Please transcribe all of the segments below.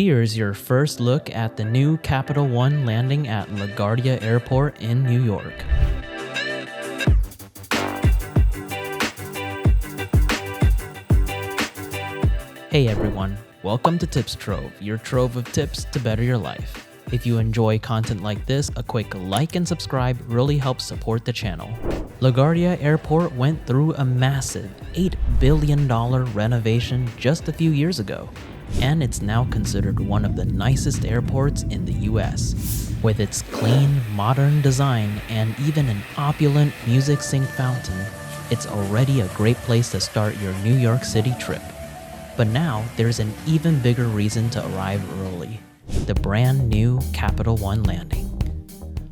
Here's your first look at the new Capital One landing at LaGuardia Airport in New York. Hey everyone, welcome to Tips Trove, your trove of tips to better your life. If you enjoy content like this, a quick like and subscribe really helps support the channel. LaGuardia Airport went through a massive $8 billion renovation just a few years ago, and it's now considered one of the nicest airports in the US. With its clean, modern design and even an opulent music sync fountain, it's already a great place to start your New York City trip. But now there's an even bigger reason to arrive early: the brand new Capital One landing.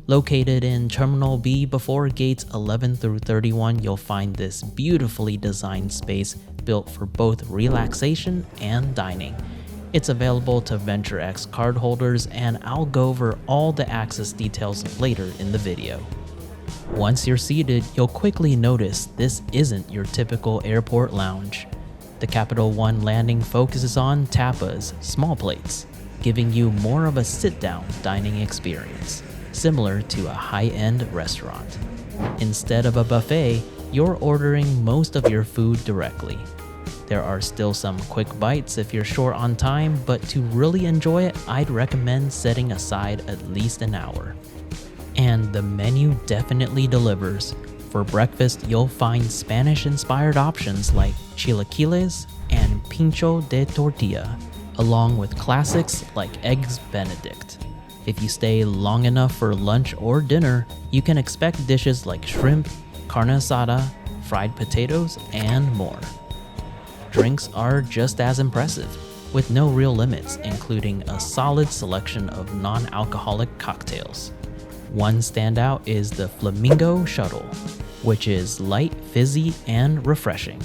Located in Terminal B before gates 11 through 31, you'll find this beautifully designed space built for both relaxation and dining. It's available to VentureX cardholders, and I'll go over all the access details later in the video. Once you're seated, you'll quickly notice this isn't your typical airport lounge. The Capital One landing focuses on tapas, small plates, giving you more of a sit-down dining experience, similar to a high-end restaurant. Instead of a buffet, you're ordering most of your food directly. There are still some quick bites if you're short on time, but to really enjoy it, I'd recommend setting aside at least an hour. And the menu definitely delivers. For breakfast, you'll find Spanish-inspired options like chilaquiles and pincho de tortilla, along with classics like Eggs Benedict. If you stay long enough for lunch or dinner, you can expect dishes like shrimp, carne asada, fried potatoes, and more. Drinks are just as impressive, with no real limits, including a solid selection of non-alcoholic cocktails. One standout is the Flamingo Shuttle, which is light, fizzy, and refreshing.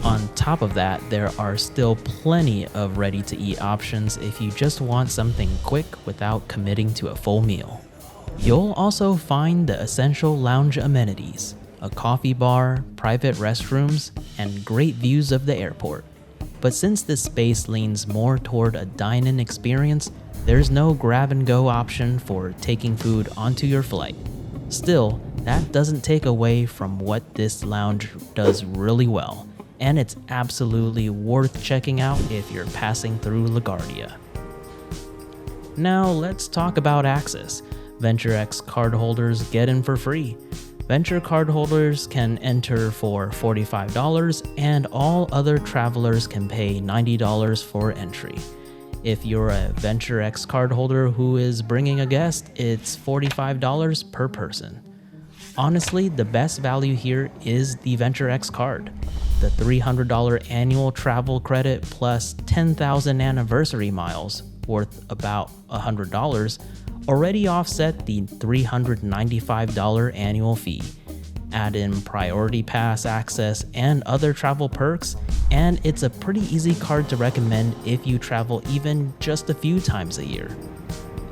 On top of that, there are still plenty of ready-to-eat options if you just want something quick without committing to a full meal. You'll also find the essential lounge amenities: a coffee bar, private restrooms, and great views of the airport. But since this space leans more toward a dine-in experience, there's no grab-and-go option for taking food onto your flight. Still, that doesn't take away from what this lounge does really well, and it's absolutely worth checking out if you're passing through LaGuardia. Now let's talk about access. VentureX cardholders get in for free. Venture cardholders can enter for $45, and all other travelers can pay $90 for entry. If you're a VentureX cardholder who is bringing a guest, it's $45 per person. Honestly, the best value here is the VentureX card. The $300 annual travel credit plus 10,000 anniversary miles, worth about $100, already offset the $395 annual fee. Add in priority pass access and other travel perks, and it's a pretty easy card to recommend if you travel even just a few times a year.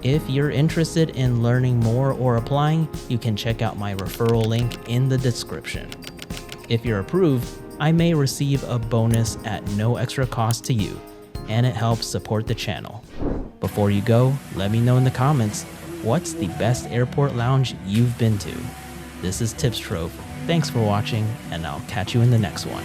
If you're interested in learning more or applying, you can check out my referral link in the description. If you're approved, I may receive a bonus at no extra cost to you, and it helps support the channel. Before you go, let me know in the comments, what's the best airport lounge you've been to? This is Tips Trove. Thanks for watching, and I'll catch you in the next one.